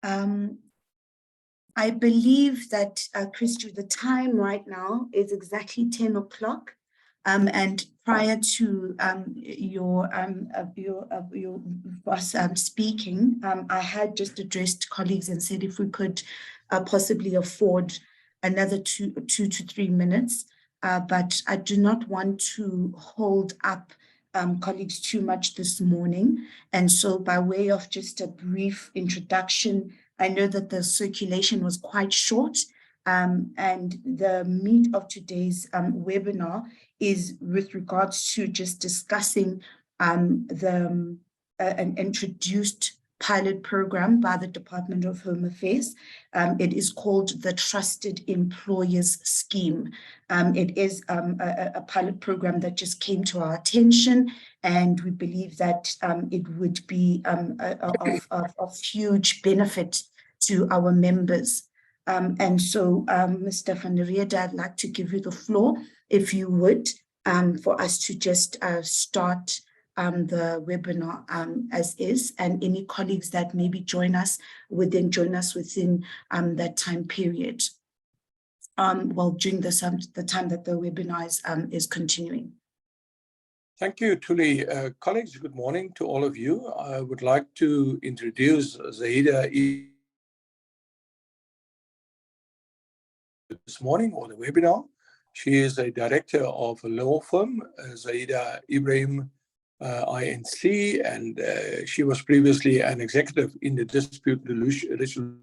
I believe that, Christy, the time right now is exactly 10 o'clock. And prior to your boss speaking, I had just addressed colleagues and said if we could possibly afford another two to 3 minutes, but I do not want to hold up colleagues too much this morning. And so by way of just a brief introduction, I know that the circulation was quite short, and the meat of today's webinar is with regards to just discussing an introduced pilot program by the Department of Home Affairs. It is called the Trusted Employers Scheme. It is a pilot program that just came to our attention, and we believe that it would be of huge benefit to our members. And so, Mr. van der Rede, I'd like to give you the floor, if you would, for us to just start the webinar as is, and any colleagues that maybe join us within that time period, during the time that the webinar is continuing. Thank you, Tuli. Colleagues, good morning to all of you. I would like to introduce Zahida this morning, or the webinar. She is a director of a law firm, Zahida Ebrahim, INC, and she was previously an executive in the dispute resolution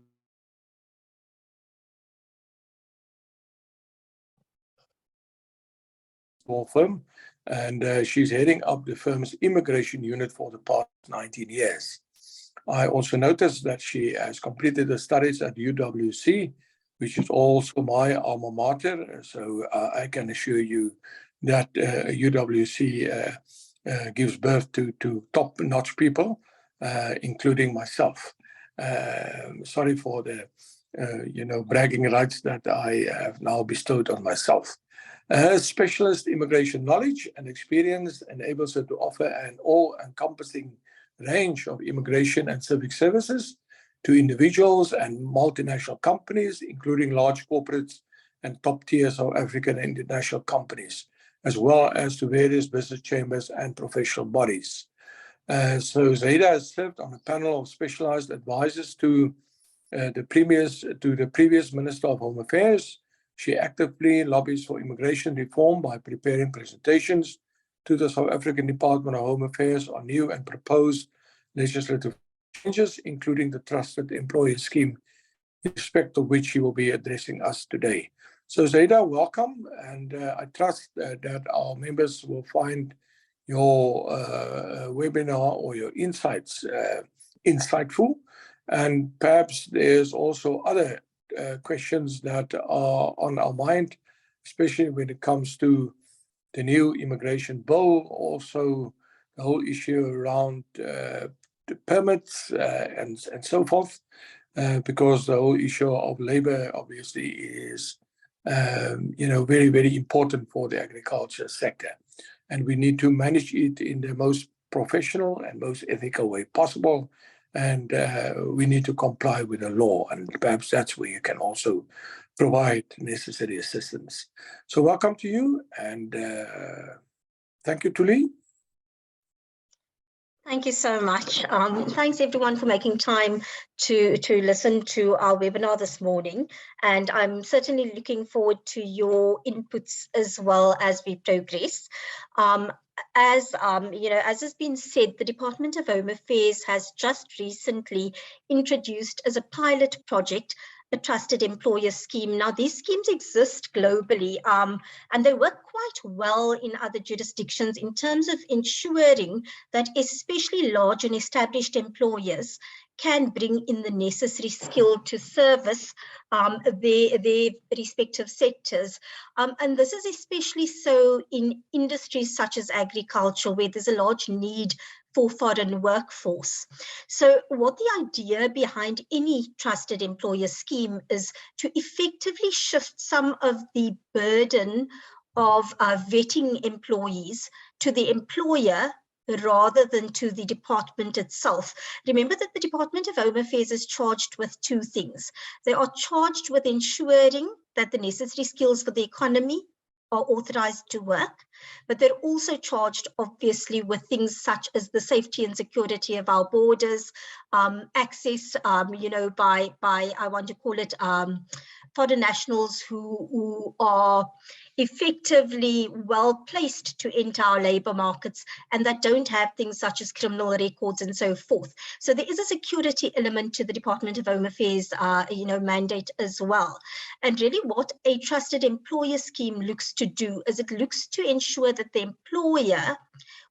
law firm, and she's heading up the firm's immigration unit for the past 19 years. I also noticed that she has completed the studies at UWC, which is also my alma mater, so I can assure you that UWC gives birth to top-notch people, including myself. Sorry for the bragging rights that I have now bestowed on myself. Specialist immigration knowledge and experience enables her to offer an all-encompassing range of immigration and civic services to individuals and multinational companies, including large corporates and top-tier South African and international companies, as well as to various business chambers and professional bodies. So Zahida has served on a panel of specialized advisors to the previous Minister of Home Affairs. She actively lobbies for immigration reform by preparing presentations to the South African Department of Home Affairs on new and proposed legislative changes, including the Trusted Employer Scheme, in respect of which she will be addressing us today. So Zahida, welcome, and I trust that our members will find your webinar or your insights insightful, and perhaps there's also other questions that are on our mind, especially when it comes to the new immigration bill, also the whole issue around the permits and so forth, because the whole issue of labor obviously is very, very important for the agriculture sector, and we need to manage it in the most professional and most ethical way possible, and we need to comply with the law, and perhaps that's where you can also provide necessary assistance. So welcome to you, and thank you, Tuli. Thank you so much. Thanks everyone for making time to listen to our webinar this morning. And I'm certainly looking forward to your inputs as well as we progress. As has been said, the Department of Home Affairs has just recently introduced as a pilot project the Trusted Employer Scheme. Now, these schemes exist globally, and they work quite well in other jurisdictions in terms of ensuring that especially large and established employers can bring in the necessary skill to service their respective sectors. And this is especially so in industries such as agriculture, where there's a large need for foreign workforce. So what the idea behind any trusted employer scheme is to effectively shift some of the burden of vetting employees to the employer rather than to the department itself. Remember that the Department of Home Affairs is charged with two things. They are charged with ensuring that the necessary skills for the economy are authorized to work, but they're also charged, obviously, with things such as the safety and security of our borders, access, by I want to call it foreign nationals who are effectively well placed to enter our labor markets and that don't have things such as criminal records and so forth. So there is a security element to the Department of Home Affairs, mandate as well. And really what a trusted employer scheme looks to do is it looks to ensure that the employer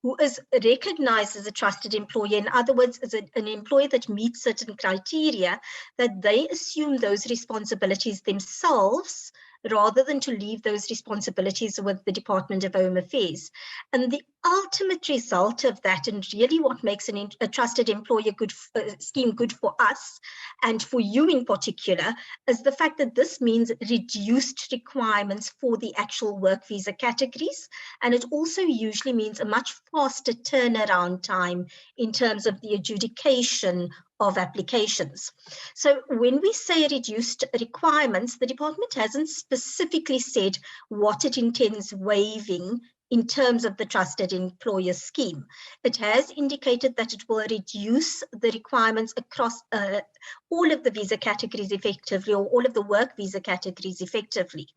who is recognized as a trusted employer, in other words, as an employer that meets certain criteria, that they assume those responsibilities themselves rather than to leave those responsibilities with the Department of Home Affairs. And the ultimate result of that, and really what makes a trusted employer scheme good for us and for you in particular, is the fact that this means reduced requirements for the actual work visa categories. And it also usually means a much faster turnaround time in terms of the adjudication of applications. So when we say reduced requirements, the department hasn't specifically said what it intends waiving in terms of the trusted employer scheme. It has indicated that it will reduce the requirements across all of the visa categories effectively, or all of the work visa categories effectively.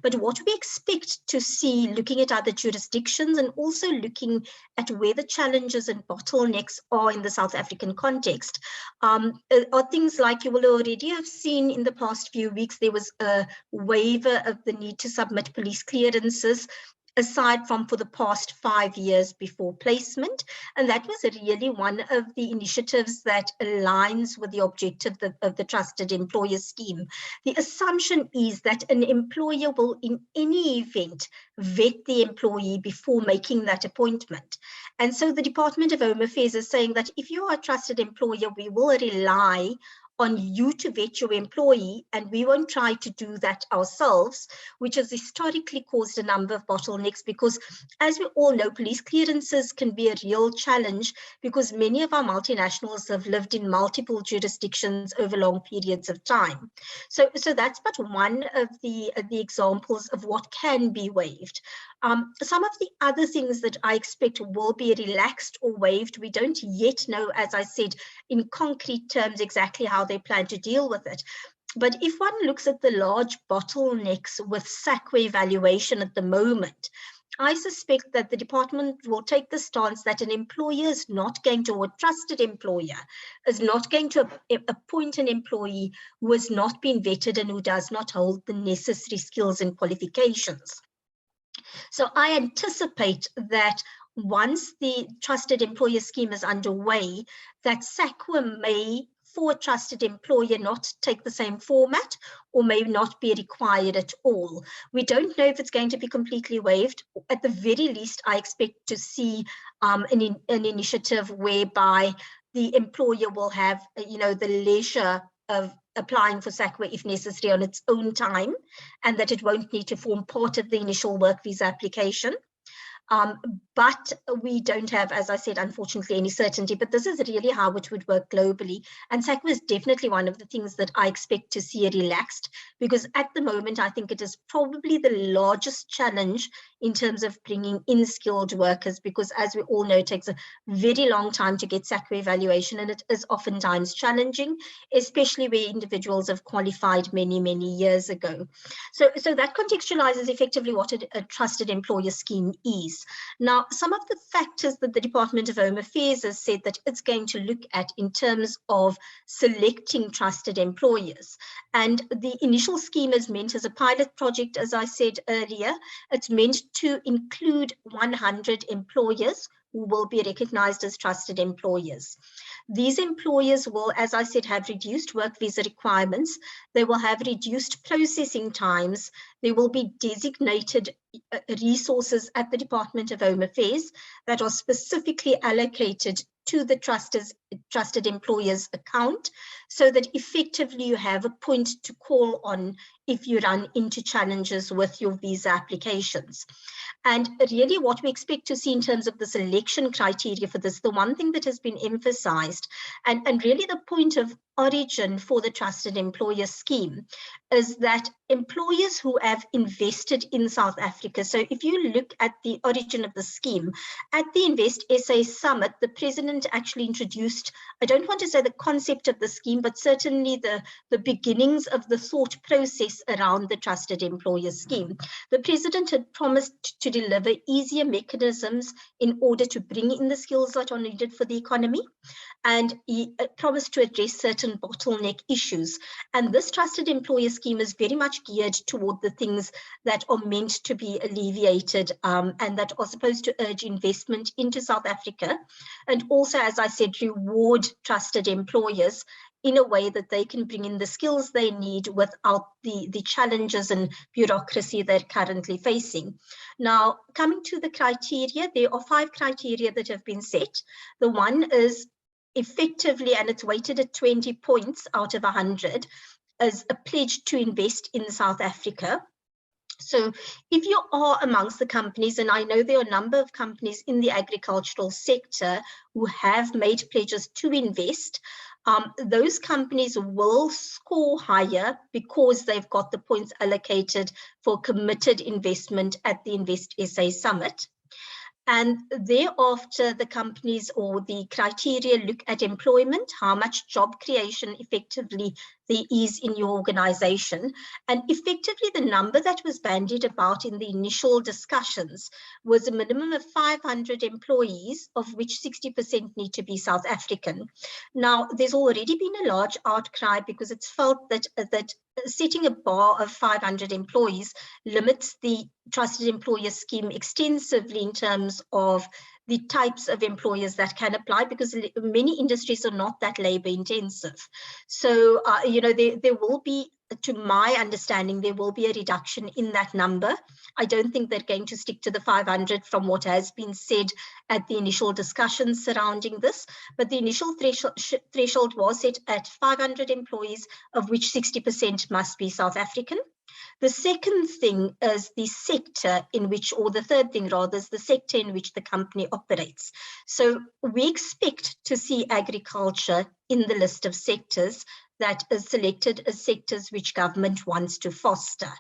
But what we expect to see, looking at other jurisdictions and also looking at where the challenges and bottlenecks are in the South African context, are things like you will already have seen in the past few weeks. There was a waiver of the need to submit police clearances aside from for the past 5 years before placement. And that was really one of the initiatives that aligns with the objective of the trusted employer scheme. The assumption is that an employer will in any event vet the employee before making that appointment. And so the Department of Home Affairs is saying that if you are a trusted employer, we will rely on you to vet your employee, and we won't try to do that ourselves, which has historically caused a number of bottlenecks, because as we all know, police clearances can be a real challenge because many of our multinationals have lived in multiple jurisdictions over long periods of time. So that's but one of the examples of what can be waived. Some of the other things that I expect will be relaxed or waived, we don't yet know, as I said, in concrete terms exactly how they plan to deal with it. But if one looks at the large bottlenecks with SACWE evaluation at the moment, I suspect that the department will take the stance that an employer is not going to, or a trusted employer is not going to appoint an employee who has not been vetted and who does not hold the necessary skills and qualifications. So I anticipate that once the trusted employer scheme is underway, that SACWE may, for a trusted employer, not take the same format or may not be required at all. We don't know if it's going to be completely waived. At the very least, I expect to see an initiative whereby the employer will have, the leisure of applying for SACWE if necessary on its own time, and that it won't need to form part of the initial work visa application. But we don't have, as I said, unfortunately, any certainty, but this is really how it would work globally. And SACWE is definitely one of the things that I expect to see relaxed, because at the moment, I think it is probably the largest challenge in terms of bringing in skilled workers, because as we all know, it takes a very long time to get SACWE evaluation, and it is oftentimes challenging, especially where individuals have qualified many, many years ago. So that contextualizes effectively what a trusted employer scheme is. Now, some of the factors that the Department of Home Affairs has said that it's going to look at in terms of selecting trusted employers. And the initial scheme is meant as a pilot project, as I said earlier. It's meant to include 100 employers who will be recognized as trusted employers. These employers will, as I said, have reduced work visa requirements. They will have reduced processing times. There will be designated resources at the Department of Home Affairs that are specifically allocated to the trusted employers account, so that effectively you have a point to call on if you run into challenges with your visa applications. And really what we expect to see in terms of the selection criteria for this, the one thing that has been emphasized, and really the point of origin for the trusted employer scheme, is that employers who have invested in South Africa, so if you look at the origin of the scheme, at the Invest SA Summit, the president actually introduced, I don't want to say the concept of the scheme, but certainly the beginnings of the thought process around the trusted employer scheme. The president had promised to deliver easier mechanisms in order to bring in the skills that are needed for the economy, and he promised to address certain bottleneck issues. And this trusted employer scheme is very much geared toward the things that are meant to be alleviated and that are supposed to urge investment into South Africa, and also, as I said, reward trusted employers in a way that they can bring in the skills they need without the challenges and bureaucracy they're currently facing. Now, coming to the criteria, there are 5 criteria that have been set. The one is effectively, and it's weighted at 20 points out of 100, as a pledge to invest in South Africa. So if you are amongst the companies, and I know there are a number of companies in the agricultural sector who have made pledges to invest, those companies will score higher because they've got the points allocated for committed investment at the Invest SA Summit. And thereafter, the companies or the criteria look at employment, how much job creation effectively there is in your organization. And effectively, the number that was bandied about in the initial discussions was a minimum of 500 employees, of which 60% need to be South African. Now, there's already been a large outcry because it's felt that setting a bar of 500 employees limits the trusted employer scheme extensively in terms of the types of employers that can apply, because many industries are not that labor intensive. So, there will be, to my understanding, there will be a reduction in that number. I don't think they're going to stick to the 500 from what has been said at the initial discussions surrounding this, but the initial threshold was set at 500 employees, of which 60% must be South African. The second thing is the sector in which, or the third thing rather, is the sector in which the company operates. So we expect to see agriculture in the list of sectors that is selected as sectors which government wants to foster.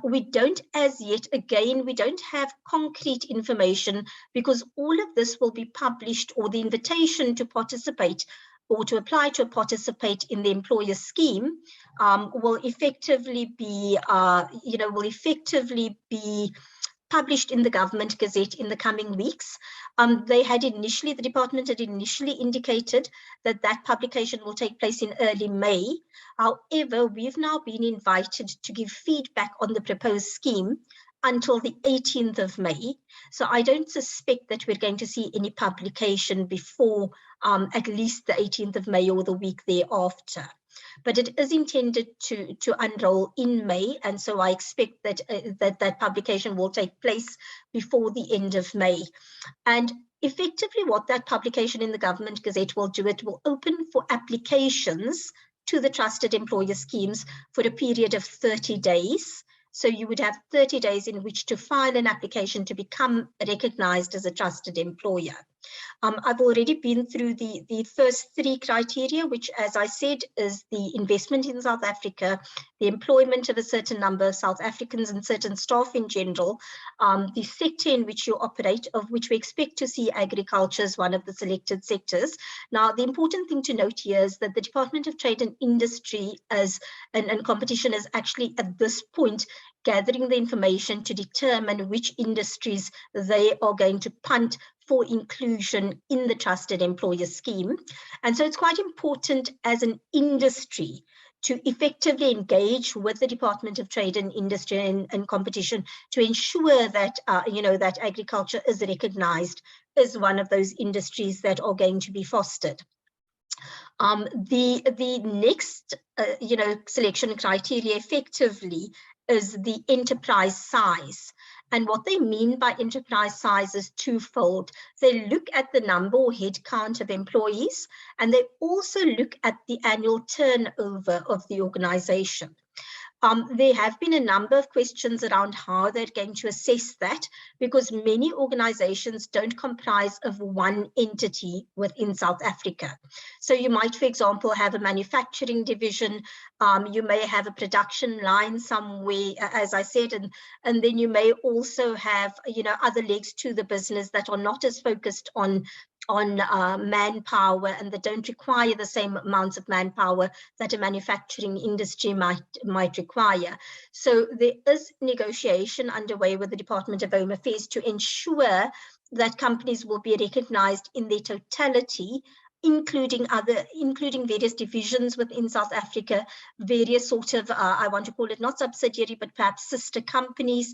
We don't as yet, again, we don't have concrete information, because all of this will be published, or the invitation to participate or to apply to participate in the employer scheme will effectively be, published in the Government Gazette in the coming weeks. The department had initially indicated that publication will take place in early May. However, we've now been invited to give feedback on the proposed scheme until the 18th of May. So I don't suspect that we're going to see any publication before at least the 18th of May or the week thereafter. But it is intended to unroll in May, and so I expect that that publication will take place before the end of May. And effectively what that publication in the Government Gazette will do, it will open for applications to the trusted employer schemes for a period of 30 days. So you would have 30 days in which to file an application to become recognized as a trusted employer. I've already been through the first 3 criteria, which, as I said, is the investment in South Africa, the employment of a certain number of South Africans and certain staff in general, the sector in which you operate, of which we expect to see agriculture as one of the selected sectors. Now, the important thing to note here is that the Department of Trade and Industry and Competition is actually at this point gathering the information to determine which industries they are going to punt for inclusion in the trusted employer scheme. And so it's quite important as an industry to effectively engage with the Department of Trade and Industry and Competition to ensure that, that agriculture is recognized as one of those industries that are going to be fostered. The next, selection criteria effectively is the enterprise size. And what they mean by enterprise size is twofold. They look at the number or head count of employees, and they also look at the annual turnover of the organization. There have been a number of questions around how they're going to assess that, because many organizations don't comprise of one entity within South Africa. So you might, for example, have a manufacturing division, you may have a production line somewhere, as I said, and then you may also have, other legs to the business that are not as focused on manpower, and that don't require the same amounts of manpower that a manufacturing industry might require. So there is negotiation underway with the Department of Home Affairs to ensure that companies will be recognized in their totality, including various divisions within South Africa, various sort of, I want to call it not subsidiary, but perhaps sister companies,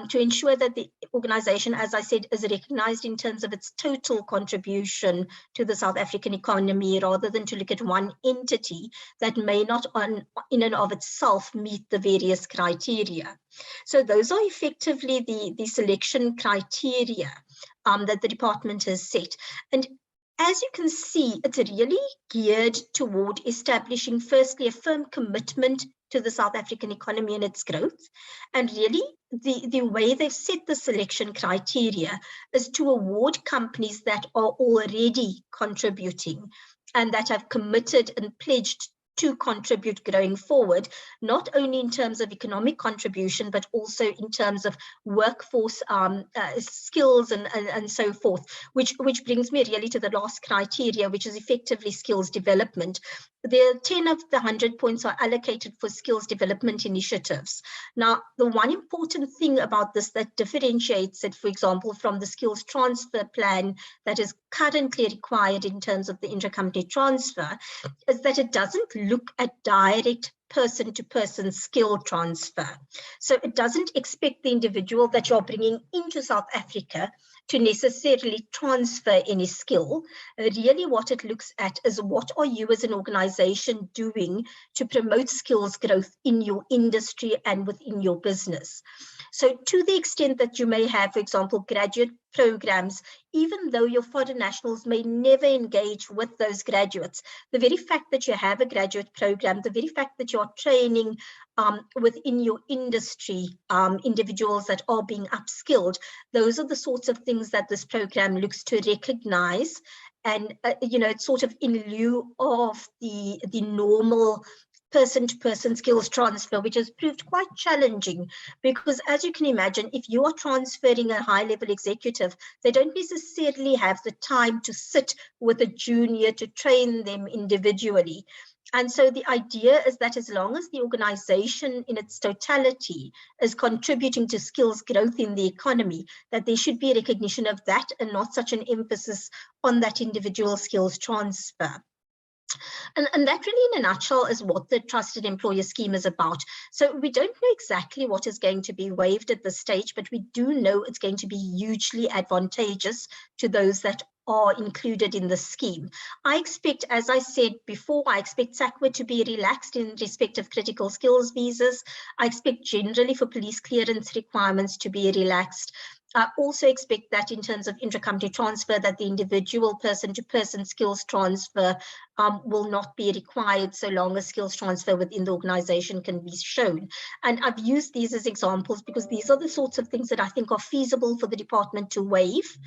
to ensure that the organization, as I said, is recognized in terms of its total contribution to the South African economy, rather than to look at one entity that may not in and of itself meet the various criteria. So those are effectively the selection criteria that the department has set. And as you can see, it's really geared toward establishing, firstly, a firm commitment to the South African economy and its growth. And really, the way they've set the selection criteria is to award companies that are already contributing and that have committed and pledged to contribute going forward, not only in terms of economic contribution, but also in terms of workforce skills and so forth, which brings me really to the last criteria, which is effectively skills development. There are 10 of the 100 points are allocated for skills development initiatives. Now, the one important thing about this that differentiates it, for example, from the skills transfer plan that is currently required in terms of the intercompany transfer, is that it doesn't look at direct person-to-person skill transfer. So it doesn't expect the individual that you're bringing into South Africa to necessarily transfer any skill. Really what it looks at is, what are you as an organization doing to promote skills growth in your industry and within your business? So to the extent that you may have, for example, graduate programs, even though your foreign nationals may never engage with those graduates, the very fact that you have a graduate program, the very fact that you're training within your industry individuals that are being upskilled, those are the sorts of things that this program looks to recognize. And it's sort of in lieu of the normal person-to-person skills transfer, which has proved quite challenging, because as you can imagine, if you are transferring a high-level executive, they don't necessarily have the time to sit with a junior to train them individually. And so the idea is that as long as the organization in its totality is contributing to skills growth in the economy, that there should be a recognition of that and not such an emphasis on that individual skills transfer. And that really, in a nutshell, is what the trusted employer scheme is about. So we don't know exactly what is going to be waived at this stage, but we do know it's going to be hugely advantageous to those that are included in the scheme. I expect, as I said before, I expect SACWA to be relaxed in respect of critical skills visas. I expect generally for police clearance requirements to be relaxed. I also expect that in terms of intracompany transfer, that the individual person-to-person skills transfer will not be required so long as skills transfer within the organization can be shown. And I've used these as examples because these are the sorts of things that I think are feasible for the department to waive,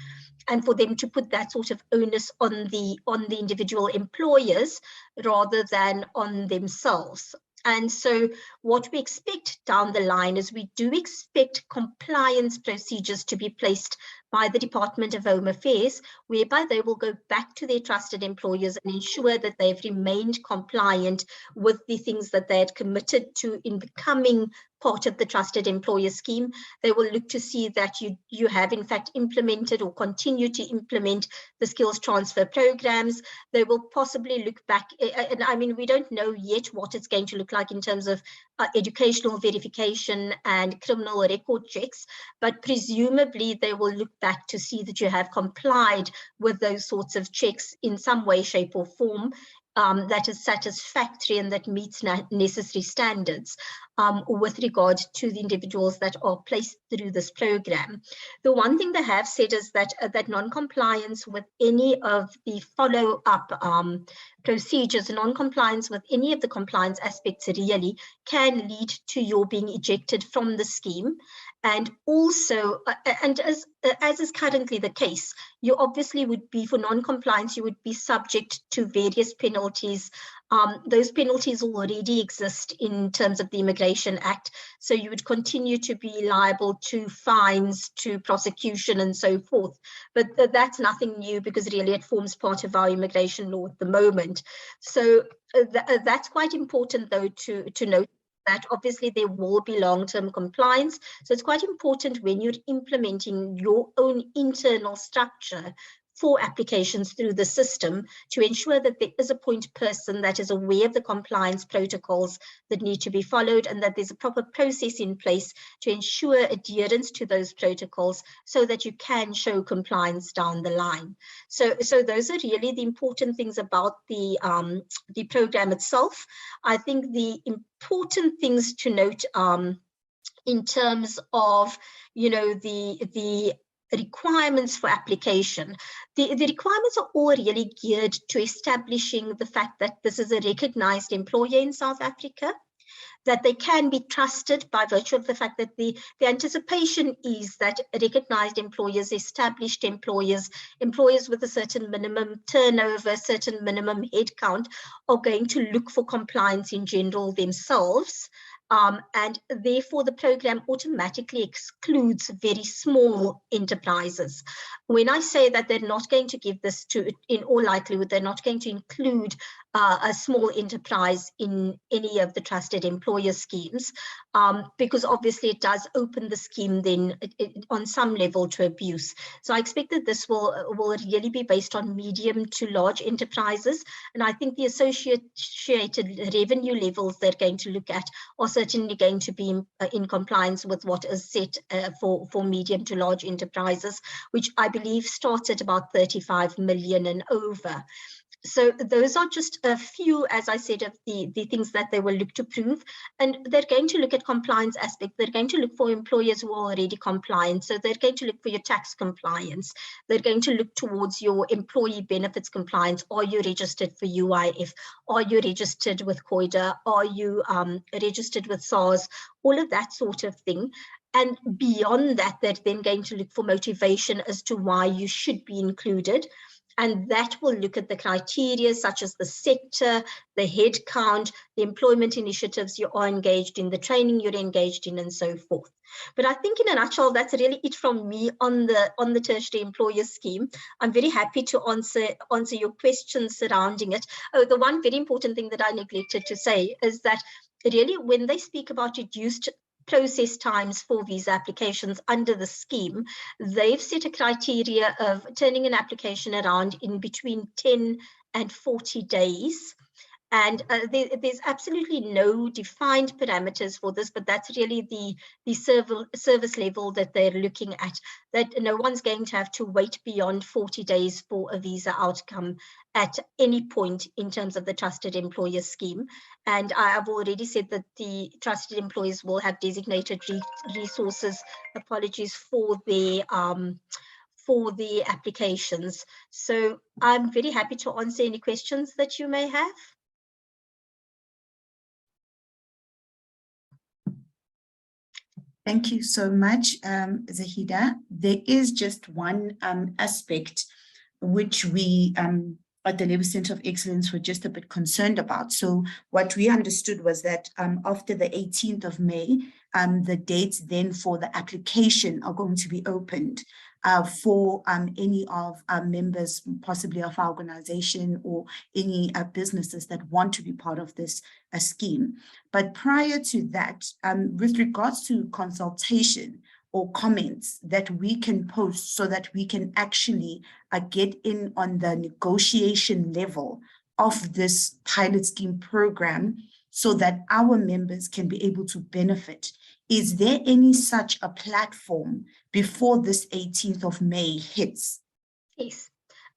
and for them to put that sort of onus on the individual employers rather than on themselves. And so what we expect down the line is we do expect compliance procedures to be placed by the Department of Home Affairs, whereby they will go back to their trusted employers and ensure that they've remained compliant with the things that they had committed to in becoming part of the trusted employer scheme. They will look to see that you have in fact implemented or continue to implement the skills transfer programs. They will possibly look back, and I mean, we don't know yet what it's going to look like in terms of educational verification and criminal record checks, but presumably they will look back to see that you have complied with those sorts of checks in some way, shape or form. that is satisfactory and that meets necessary standards with regard to the individuals that are placed through this program. The one thing they have said is that that non-compliance with any of the follow-up procedures, non-compliance with any of the compliance aspects really can lead to your being ejected from the scheme. And also, and as is currently the case, you obviously would be, for non-compliance, you would be subject to various penalties. Those penalties already exist in terms of the Immigration Act. So you would continue to be liable to fines, to prosecution and so forth. But that's nothing new, because really it forms part of our immigration law at the moment. So that's quite important, though, to note that obviously there will be long-term compliance. So it's quite important when you're implementing your own internal structure for applications through the system to ensure that there is a point person that is aware of the compliance protocols that need to be followed, and that there's a proper process in place to ensure adherence to those protocols so that you can show compliance down the line. So those are really the important things about the program itself. I think the important things to note in terms of, the requirements for application. The requirements are all really geared to establishing the fact that this is a recognized employer in South Africa, that they can be trusted by virtue of the fact that the anticipation is that recognized employers, established employers, employers with a certain minimum turnover, certain minimum headcount, are going to look for compliance in general themselves. And therefore, the program automatically excludes very small enterprises. When I say that they're not going to give this to, in all likelihood, they're not going to include a small enterprise in any of the trusted employer schemes, because obviously it does open the scheme then on some level to abuse. So I expect that this will really be based on medium to large enterprises. And I think the associated revenue levels they're going to look at are certainly going to be in compliance with what is set for medium to large enterprises, which I believe starts at about 35 million and over. So those are just a few, as I said, of the things that they will look to prove. And they're going to look at compliance aspect. They're going to look for employers who are already compliant. So they're going to look for your tax compliance. They're going to look towards your employee benefits compliance. Are you registered for UIF? Are you registered with CoE? Are you registered with SARS? All of that sort of thing. And beyond that, they're then going to look for motivation as to why you should be included. And that will look at the criteria such as the sector, the head count, the employment initiatives you are engaged in, the training you're engaged in, and so forth. But I think in a nutshell, that's really it from me on the tertiary employer scheme. I'm very happy to answer your questions surrounding it. Oh, the one very important thing that I neglected to say is that really when they speak about reduced process times for visa applications under the scheme, they've set a criteria of turning an application around in between 10 and 40 days. And there's absolutely no defined parameters for this, but that's really the service level that they're looking at, that no one's going to have to wait beyond 40 days for a visa outcome at any point in terms of the trusted employer scheme. And I have already said that the trusted employers will have designated resources, apologies, for the applications. So I'm very happy to answer any questions that you may have. Thank you so much, Zahida. There is just one aspect which we at the Labour Centre of Excellence were just a bit concerned about. So what we understood was that after the 18th of May, the dates then for the application are going to be opened for any of our members, possibly of our organization or any businesses that want to be part of this scheme. But prior to that, with regards to consultation or comments that we can post so that we can actually get in on the negotiation level of this pilot scheme program so that our members can be able to benefit. Is there any such a platform before this 18th of May hits? Yes.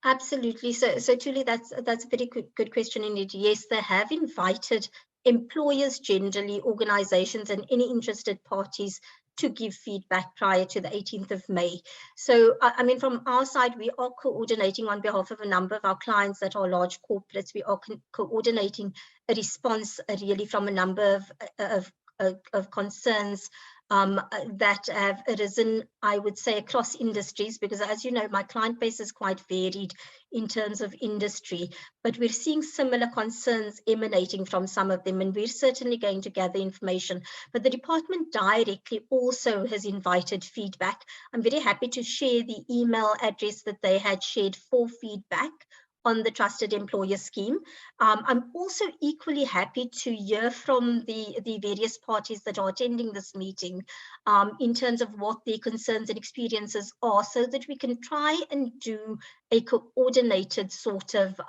Absolutely. So truly, that's a very good question indeed. Yes, they have invited employers generally, organizations, and any interested parties to give feedback prior to the 18th of May. So, I mean, from our side, we are coordinating on behalf of a number of our clients that are large corporates. We are coordinating a response really from a number of concerns that have arisen, I would say, across industries, because as you know, my client base is quite varied in terms of industry, but we're seeing similar concerns emanating from some of them, and we're certainly going to gather information. But the department directly also has invited feedback. I'm very happy to share the email address that they had shared for feedback on the trusted employer scheme. I'm also equally happy to hear from the various parties that are attending this meeting in terms of what their concerns and experiences are, so that we can try and do a coordinated sort of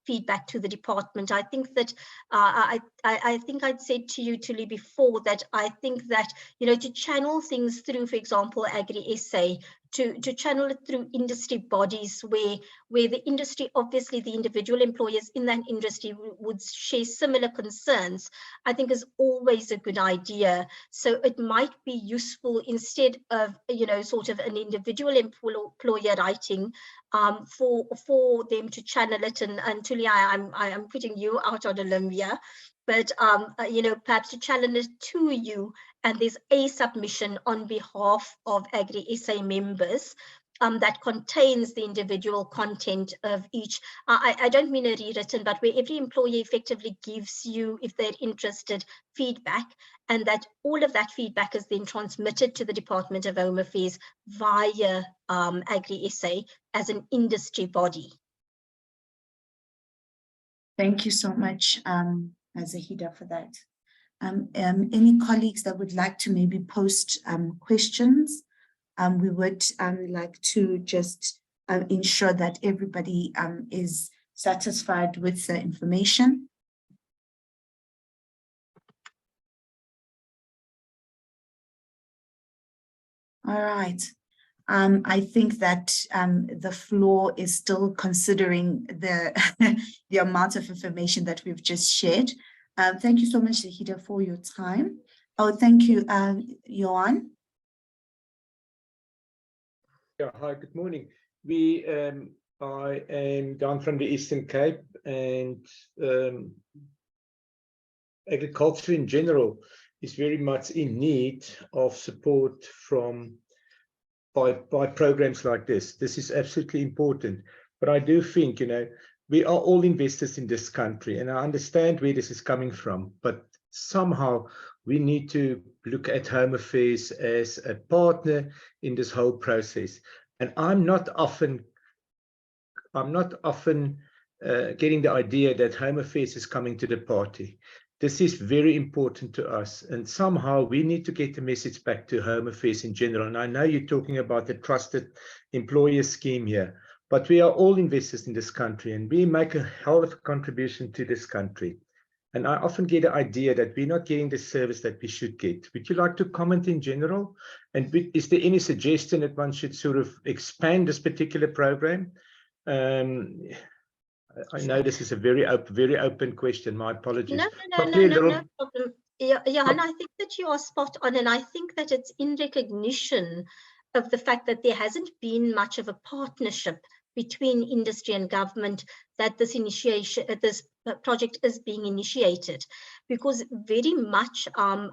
feedback to the department. I think that I think I'd said to you, Tuli, before that I think that, you know, to channel things through, for example, Agri SA, to channel it through industry bodies where the industry, obviously the individual employers in that industry would share similar concerns, I think is always a good idea. So it might be useful, instead of, you know, sort of an individual employer writing, for them to channel it. And Tuli, I'm putting you out on a limb here, but you know, perhaps to channel it to you, and there's a submission on behalf of Agri SA members that contains the individual content of each. I don't mean a rewritten, but where every employee effectively gives you, if they're interested, feedback, and that all of that feedback is then transmitted to the Department of Home Affairs via Agri SA as an industry body. Thank you so much, Zahida, for that. Any colleagues that would like to maybe post questions? We would like to just ensure that everybody is satisfied with the information. All right. I think that the floor is still considering the the amount of information that we've just shared. Thank you so much, Zahida, for your time. Oh, thank you, Johan. Yeah, hi, good morning. I am down from the Eastern Cape, and agriculture in general is very much in need of support by programs like this. This is absolutely important. But I do think, you know, we are all investors in this country, and I understand where this is coming from, but somehow we need to look at Home Affairs as a partner in this whole process. And I'm not often getting the idea that Home Affairs is coming to the party. This is very important to us, and somehow we need to get the message back to Home Affairs in general. And I know you're talking about the trusted employer scheme here, but we are all investors in this country, and we make a hell of a contribution to this country. And I often get the idea that we're not getting the service that we should get. Would you like to comment in general? And is there any suggestion that one should sort of expand this particular program? I know this is a very open question. My apologies. No problem. Yeah, and I think that you are spot on, and I think that it's in recognition of the fact that there hasn't been much of a partnership between industry and government that this project is being initiated, because very much,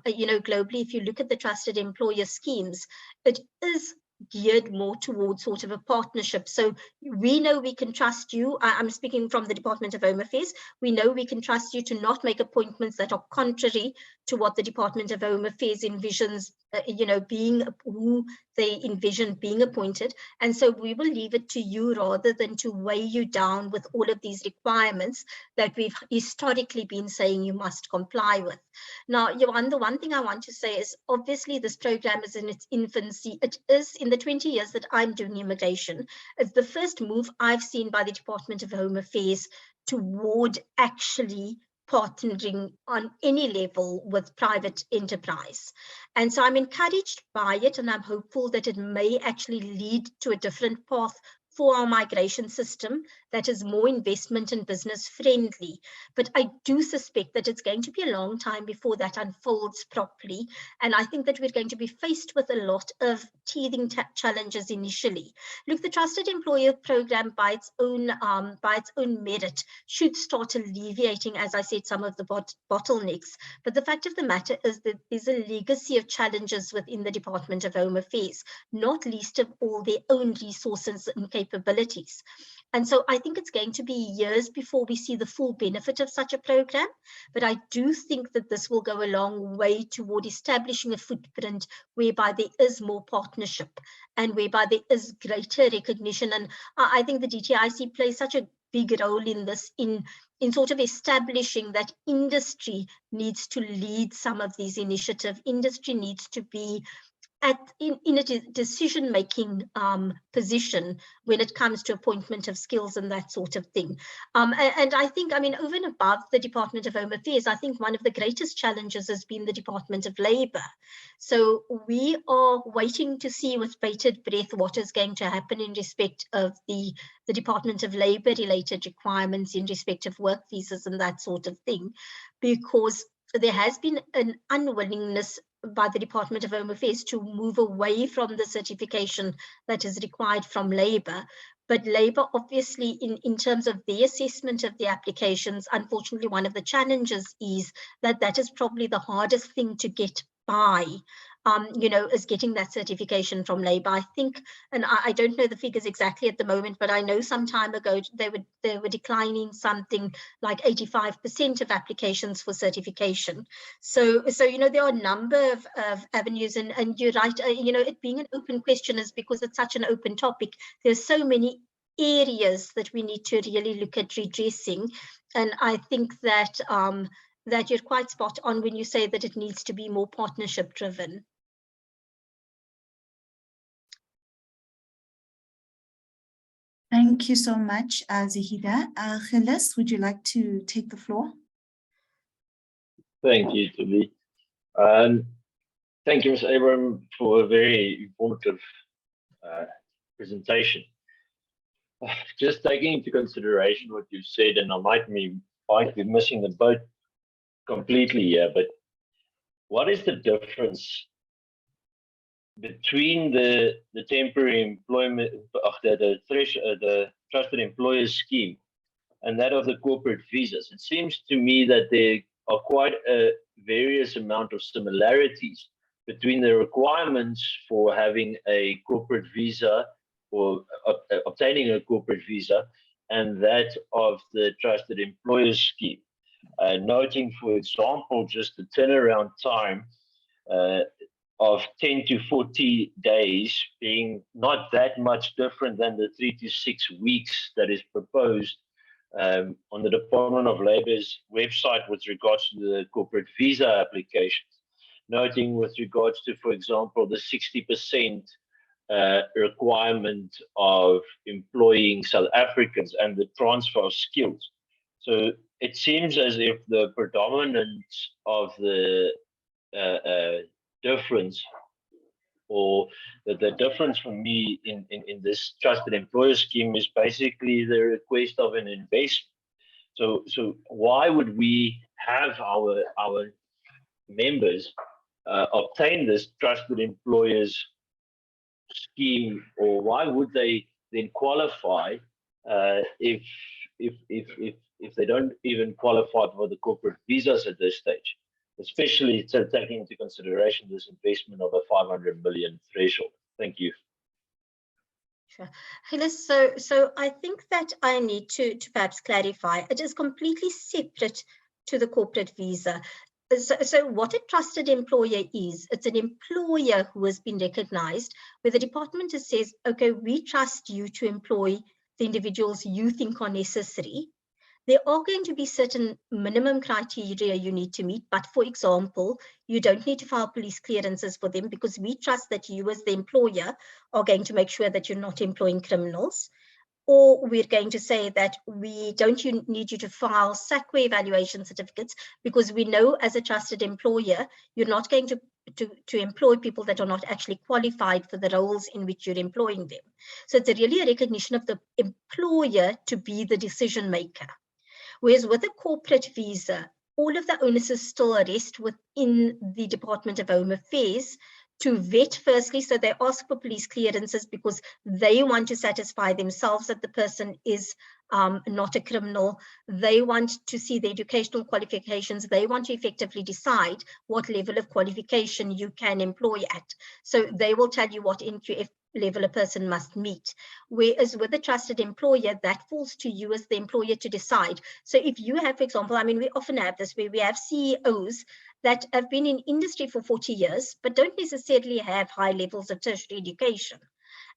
you know, globally, if you look at the trusted employer schemes, it is geared more towards sort of a partnership. So we know we can trust you. I'm speaking from the Department of Home Affairs. We know we can trust you to not make appointments that are contrary to what the Department of Home Affairs envisions, you know, being who they envision being appointed. And so we will leave it to you rather than to weigh you down with all of these requirements that we've historically been saying you must comply with. Now, Johan, the one thing I want to say is, obviously this program is in its infancy. It is, in the 20 years that I'm doing immigration, it's the first move I've seen by the Department of Home Affairs toward actually partnering on any level with private enterprise. And so I'm encouraged by it, and I'm hopeful that it may actually lead to a different path for our migration system that is more investment and business friendly. But I do suspect that it's going to be a long time before that unfolds properly. And I think that we're going to be faced with a lot of teething challenges initially. Look, the Trusted Employer Program by its own merit should start alleviating, as I said, some of the bottlenecks. But the fact of the matter is that there's a legacy of challenges within the Department of Home Affairs, not least of all their own resources and capabilities. And so I think it's going to be years before we see the full benefit of such a program. But I do think that this will go a long way toward establishing a footprint whereby there is more partnership and whereby there is greater recognition. And I think the DTIC plays such a big role in this, in sort of establishing that industry needs to lead some of these initiatives. Industry needs to be in a decision-making position when it comes to appointment of skills and that sort of thing. And I think, I mean, over and above the Department of Home Affairs, I think one of the greatest challenges has been the Department of Labour. So we are waiting to see with bated breath what is going to happen in respect of the Department of Labour related requirements in respect of work visas and that sort of thing, because there has been an unwillingness by the Department of Home Affairs to move away from the certification that is required from Labour. But Labour, obviously, in terms of the assessment of the applications, unfortunately, one of the challenges is that is probably the hardest thing to get by, is getting that certification from Labour. I think, and I don't know the figures exactly at the moment, but I know some time ago they were declining something like 85% of applications for certification. So there are a number of avenues, and you're right. It being an open question is because it's such an open topic. There's so many areas that we need to really look at redressing, and I think that that you're quite spot on when you say that it needs to be more partnership driven. Thank you so much, Zahida. Gilles, would you like to take the floor? Thank you, Tuli. Thank you, Ms. Abraham, for a very informative presentation. Just taking into consideration what you said, and I might be missing the boat completely here, but what is the difference between the temporary employment, the trusted employer scheme, and that of the corporate visas? It seems to me that there are quite a various amount of similarities between the requirements for having a corporate visa or obtaining a corporate visa and that of the trusted employer scheme. Noting, for example, just the turnaround time of 10 to 40 days being not that much different than the 3 to 6 weeks that is proposed on the Department of Labour's website with regards to the corporate visa applications. Noting with regards to, for example, the 60% requirement of employing South Africans and the transfer of skills. So it seems as if the predominance of the difference, or the difference for me in this trusted employer scheme is basically the request of an investment. So why would we have our members obtain this trusted employers scheme, or why would they then qualify if they don't even qualify for the corporate visas at this stage, especially taking into consideration this investment of a 500 million threshold? Thank you. Sure. So I think that I need to perhaps clarify. It is completely separate to the corporate visa. So what a trusted employer is, it's an employer who has been recognized, where the department says, okay, we trust you to employ the individuals you think are necessary. There are going to be certain minimum criteria you need to meet, but for example, you don't need to file police clearances for them because we trust that you as the employer are going to make sure that you're not employing criminals. Or we're going to say that we don't need you to file SACWE evaluation certificates because we know as a trusted employer, you're not going to employ people that are not actually qualified for the roles in which you're employing them. So it's really a recognition of the employer to be the decision maker. Whereas with a corporate visa, all of the onus is still rest within the Department of Home Affairs to vet firstly. So they ask for police clearances because they want to satisfy themselves that the person is not a criminal. They want to see the educational qualifications. They want to effectively decide what level of qualification you can employ at. So they will tell you what NQF level a person must meet. Whereas with a trusted employer, that falls to you as the employer to decide. So if you have, for example, I mean, we often have this where we have CEOs that have been in industry for 40 years, but don't necessarily have high levels of tertiary education.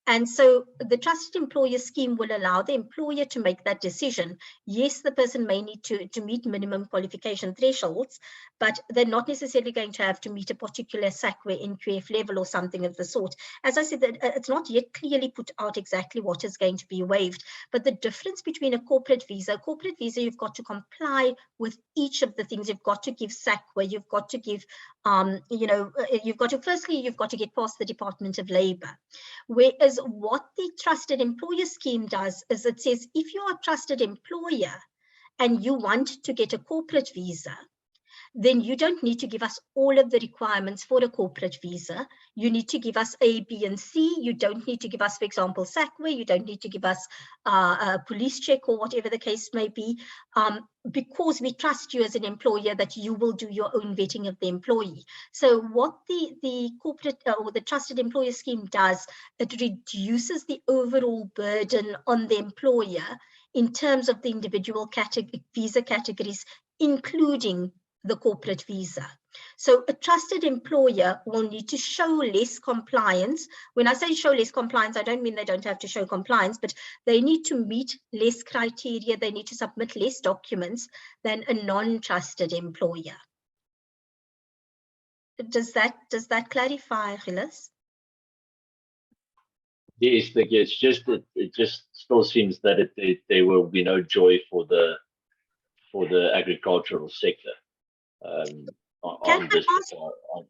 And so the trusted employer scheme will allow the employer to make that decision. Yes, the person may need to meet minimum qualification thresholds, but they're not necessarily going to have to meet a particular SACWE NQF level or something of the sort. As I said, that it's not yet clearly put out exactly what is going to be waived, but the difference between a corporate visa, you've got to comply with each of the things. You've got to give SACWE, you've got to give, you've got to get past the Department of Labour. Whereas what the trusted employer scheme does is it says, if you are a trusted employer and you want to get a corporate visa, then you don't need to give us all of the requirements for a corporate visa. You need to give us A, B, and C. You don't need to give us, for example, SACWE. You don't need to give us a police check or whatever the case may be, because we trust you as an employer that you will do your own vetting of the employee. So what the corporate or the trusted employer scheme does, it reduces the overall burden on the employer in terms of the individual visa categories, including the corporate visa. So a trusted employer will need to show less compliance. When I say show less compliance, I don't mean they don't have to show compliance, but they need to meet less criteria. They need to submit less documents than a non-trusted employer. Does that clarify, Gilles? Yes, it's just that it just still seems that there will be no joy for the agricultural sector. Can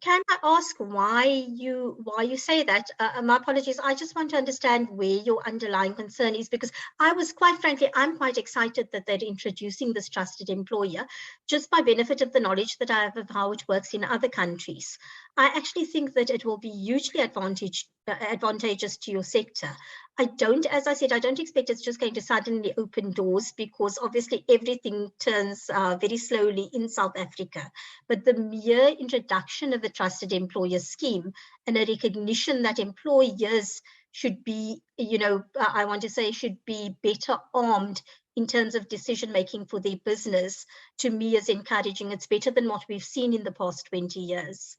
I ask why you say that? My apologies. I just want to understand where your underlying concern is, because I'm quite excited that they're introducing this trusted employer, just by benefit of the knowledge that I have of how it works in other countries. I actually think that it will be hugely advantageous to your sector. As I said, I don't expect it's just going to suddenly open doors, because obviously everything turns very slowly in South Africa. But the mere introduction of the trusted employer scheme and a recognition that employers should be, should be better armed in terms of decision making for their business, to me is encouraging. It's better than what we've seen in the past 20 years.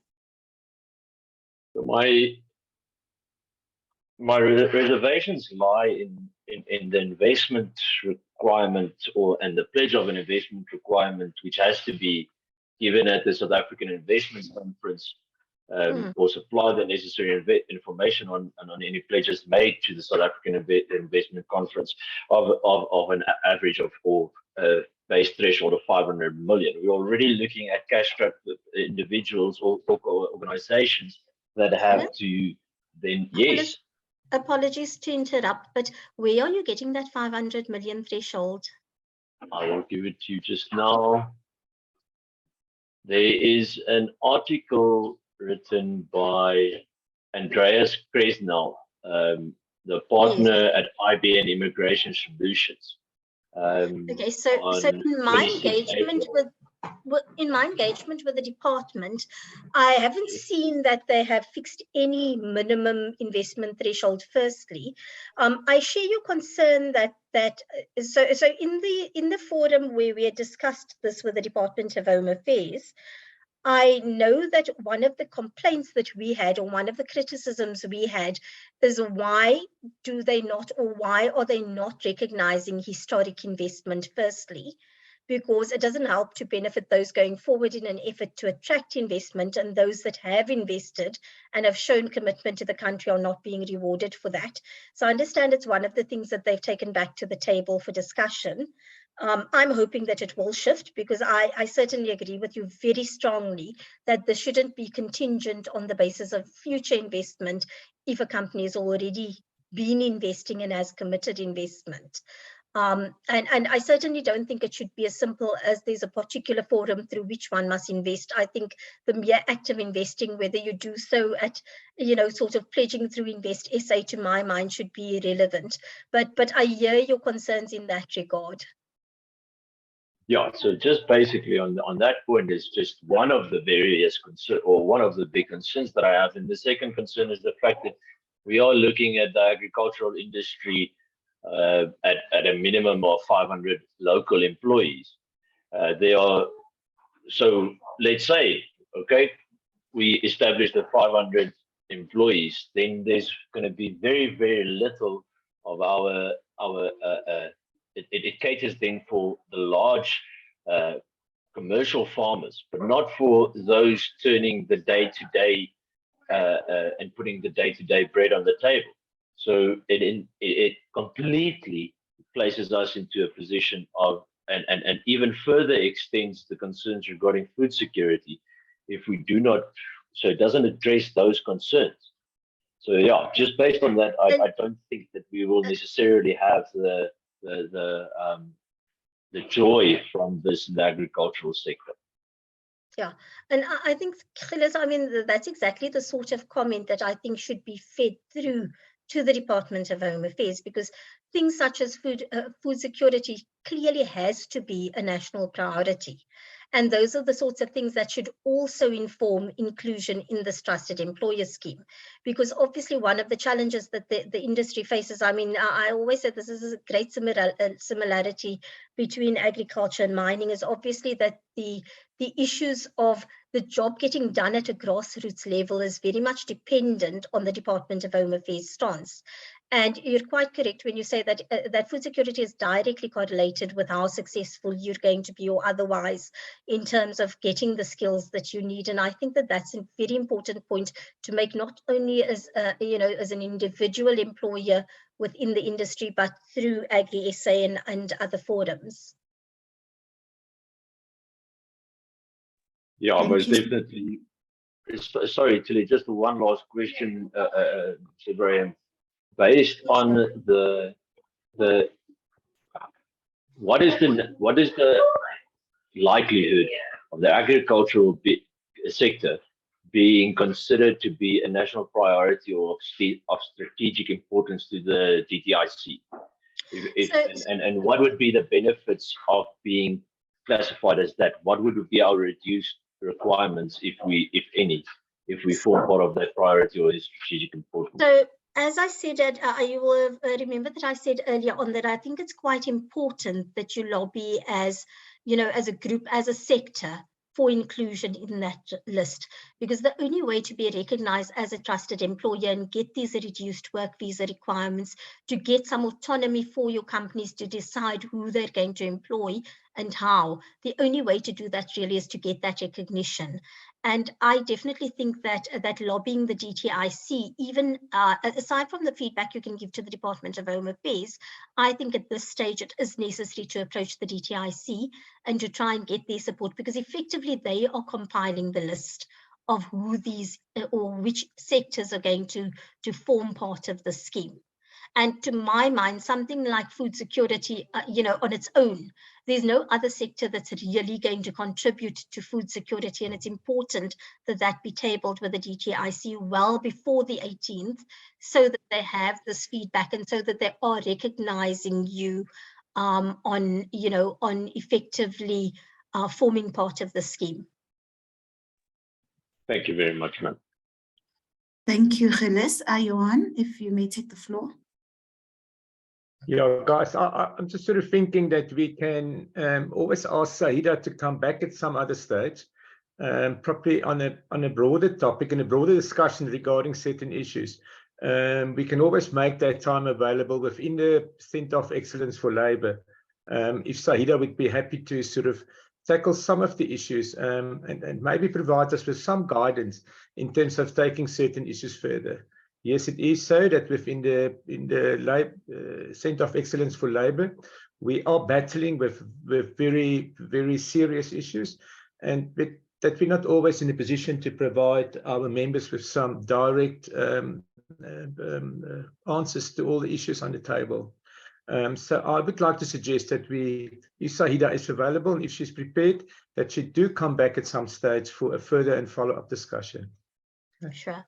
My reservations lie in the investment requirement and the pledge of an investment requirement, which has to be given at the South African Investment Conference, or supply the necessary information on any pledges made to the South African Investment Conference of an average of base threshold of 500 million. We're already looking at cash-strapped individuals or organizations that have to then, yes. Apologies to interrupt, but where are you getting that 500 million threshold? I will give it to you just now. There is an article written by Andreas Kresnel, the partner at IBN Immigration Solutions. Okay, so in my engagement with the department, I haven't seen that they have fixed any minimum investment threshold. Firstly, I share your concern that in the forum where we had discussed this with the Department of Home Affairs, I know that one of the complaints that we had, or one of the criticisms we had, is why are they not recognizing historic investment firstly? Because it doesn't help to benefit those going forward in an effort to attract investment, and those that have invested and have shown commitment to the country are not being rewarded for that. So I understand it's one of the things that they've taken back to the table for discussion. I'm hoping that it will shift, because I certainly agree with you very strongly that this shouldn't be contingent on the basis of future investment if a company has already been investing and has committed investment. And I certainly don't think it should be as simple as there's a particular forum through which one must invest. I think the mere act of investing, whether you do so at, sort of pledging through Invest SA, to my mind, should be irrelevant. But I hear your concerns in that regard. Yeah, so just basically on that point is just one of the various concerns, or one of the big concerns that I have. And the second concern is the fact that we are looking at the agricultural industry at a minimum of 500 local employees. So let's say, okay, we established the 500 employees, then there's going to be very, very little of it caters then for the large commercial farmers, but not for those turning the day-to-day and putting the day-to-day bread on the table. So it completely places us into a position of, and even further extends the concerns regarding food security if we do not, so it doesn't address those concerns. So yeah, just based on that, I don't think that we will necessarily have the joy from this in the agricultural sector. Yeah, and I think, Gilles, I mean, that's exactly the sort of comment that I think should be fed through to the Department of Home Affairs, because things such as food security clearly has to be a national priority. And those are the sorts of things that should also inform inclusion in this trusted employer scheme. Because obviously one of the challenges that the industry faces, I mean, I always said this is a great similarity between agriculture and mining, is obviously that the issues of the job getting done at a grassroots level is very much dependent on the Department of Home Affairs stance. And you're quite correct when you say that that food security is directly correlated with how successful you're going to be or otherwise in terms of getting the skills that you need. And I think that that's a very important point to make, not only as as an individual employer within the industry, but through Agri SA and other forums. Yeah, most definitely. Sorry, Tilly, just one last question, Ebrahim. Based on what is the likelihood of the agricultural sector being considered to be a national priority or of strategic importance to the DTIC? And what would be the benefits of being classified as that? What would be our reduced requirements, if any, if we form part of that priority or strategic importance? So, as I said, you will remember that I said earlier on that I think it's quite important that you lobby as, as a group, as a sector, for inclusion in that list, because the only way to be recognized as a trusted employer and get these reduced work visa requirements, to get some autonomy for your companies to decide who they're going to employ and how, the only way to do that really is to get that recognition. And I definitely think that lobbying the DTIC, even aside from the feedback you can give to the Department of Home Affairs, I think at this stage it is necessary to approach the DTIC and to try and get their support, because effectively they are compiling the list of who these or which sectors are going to form part of the scheme. And to my mind, something like food security, on its own, there's no other sector that's really going to contribute to food security. And it's important that that be tabled with the DTIC well before the 18th, so that they have this feedback and so that they are recognizing you on effectively forming part of the scheme. Thank you very much, ma'am. Thank you, Gilles. Johan, if you may take the floor. Yeah, guys, I'm just sort of thinking that we can always ask Zahida to come back at some other stage, probably on a broader topic and a broader discussion regarding certain issues. We can always make that time available within the Centre of Excellence for Labour. If Zahida would be happy to sort of tackle some of the issues and maybe provide us with some guidance in terms of taking certain issues further. Yes, it is so that within the Centre of Excellence for Labour, we are battling with very, very serious issues, and that we're not always in a position to provide our members with some direct answers to all the issues on the table. So I would like to suggest that if Zahida is available, if she's prepared, that she do come back at some stage for a further and follow-up discussion. Sure.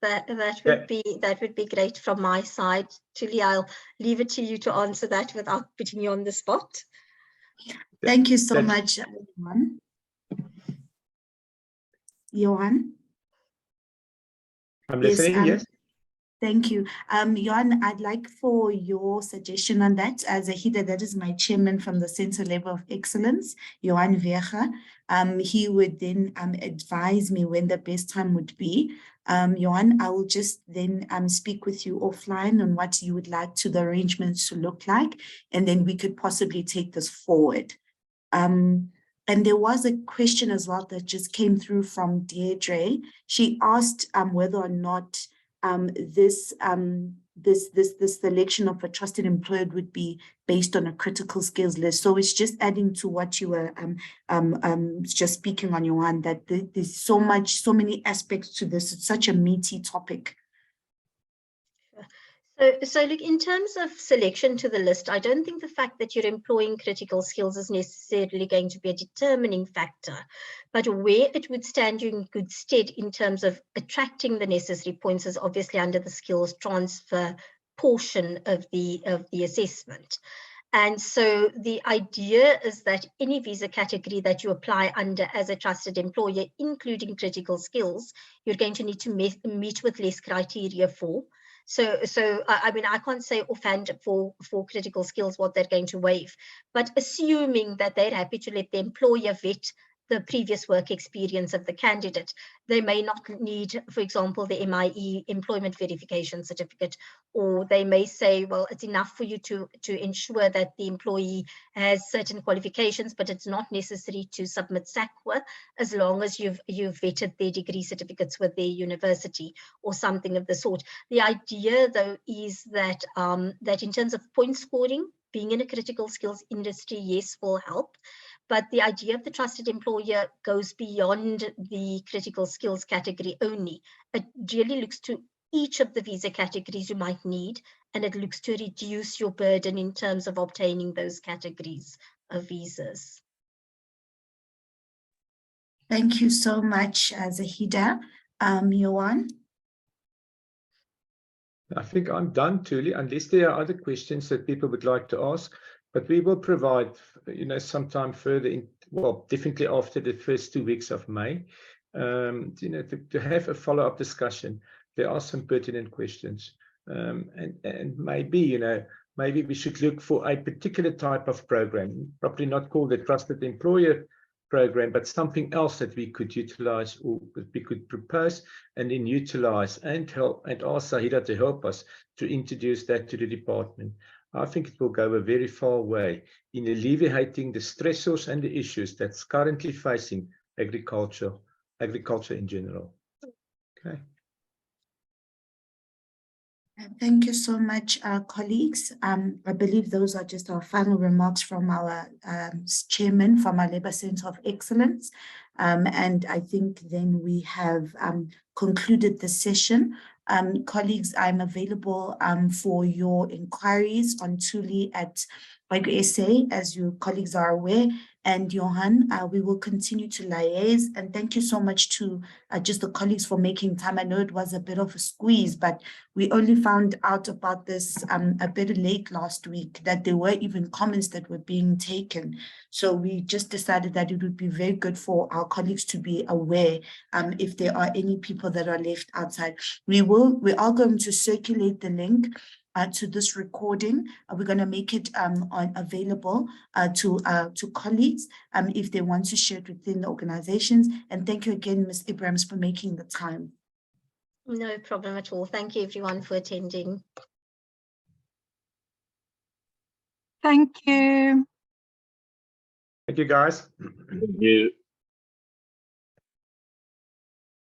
That would be great from my side. Julie, I'll leave it to you to answer that without putting you on the spot. Thank you so much, Johan. Johan? I'm listening, yes. Thank you. Johan, I'd like for your suggestion on that. As Zahida, that is my chairman from the Center Level of Excellence, Johan Vecha. He would then advise me when the best time would be. Johan, I will just then speak with you offline on what you would like the arrangements to look like, and then we could possibly take this forward. And there was a question as well that just came through from Deirdre. She asked whether or not this selection of a trusted employer would be based on a critical skills list. So it's just adding to what you were just speaking on, Johan, that there's so many aspects to this. It's such a meaty topic. So look, in terms of selection to the list, I don't think the fact that you're employing critical skills is necessarily going to be a determining factor, but where it would stand you in good stead in terms of attracting the necessary points is obviously under the skills transfer portion of the assessment. And so the idea is that any visa category that you apply under as a trusted employer, including critical skills, you're going to need to meet with less criteria for. So I mean, I can't say offhand for critical skills what they're going to waive, but assuming that they're happy to let the employer vet the previous work experience of the candidate, they may not need, for example, the MIE employment verification certificate, or they may say, well, it's enough for you to ensure that the employee has certain qualifications, but it's not necessary to submit SAQA as long as you've vetted their degree certificates with their university or something of the sort. The idea, though, is that that in terms of point scoring, being in a critical skills industry, yes, will help. But the idea of the trusted employer goes beyond the critical skills category only. It really looks to each of the visa categories you might need, and it looks to reduce your burden in terms of obtaining those categories of visas. Thank you so much, Zahida. Johan? I think I'm done, Julie, unless there are other questions that people would like to ask. But we will provide, sometime further, definitely after the first 2 weeks of May, to have a follow-up discussion. There are some pertinent questions, and maybe, maybe we should look for a particular type of program, probably not called the Trusted Employer Program, but something else that we could utilize or we could propose and then utilize and help and ask Zahida to help us to introduce that to the department. I think it will go a very far way in alleviating the stressors and the issues that's currently facing agriculture in general. Okay. Thank you so much, colleagues. I believe those are just our final remarks from our chairman from our Labour Centre of Excellence. And I think then we have concluded the session. Colleagues, I'm available for your inquiries on Tuli at Agri SA, as your colleagues are aware. And Johan, we will continue to liaise. And thank you so much to just the colleagues for making time. I know it was a bit of a squeeze, but we only found out about this a bit late last week, that there were even comments that were being taken. So we just decided that it would be very good for our colleagues to be aware if there are any people that are left outside. We are going to circulate the link to this recording. We're going to make it available to colleagues if they want to share it within the organizations. And thank you again, Ms. Ebrahim, for making the time. No problem at all. Thank you everyone for attending. Thank you. Thank you, guys. Thank you.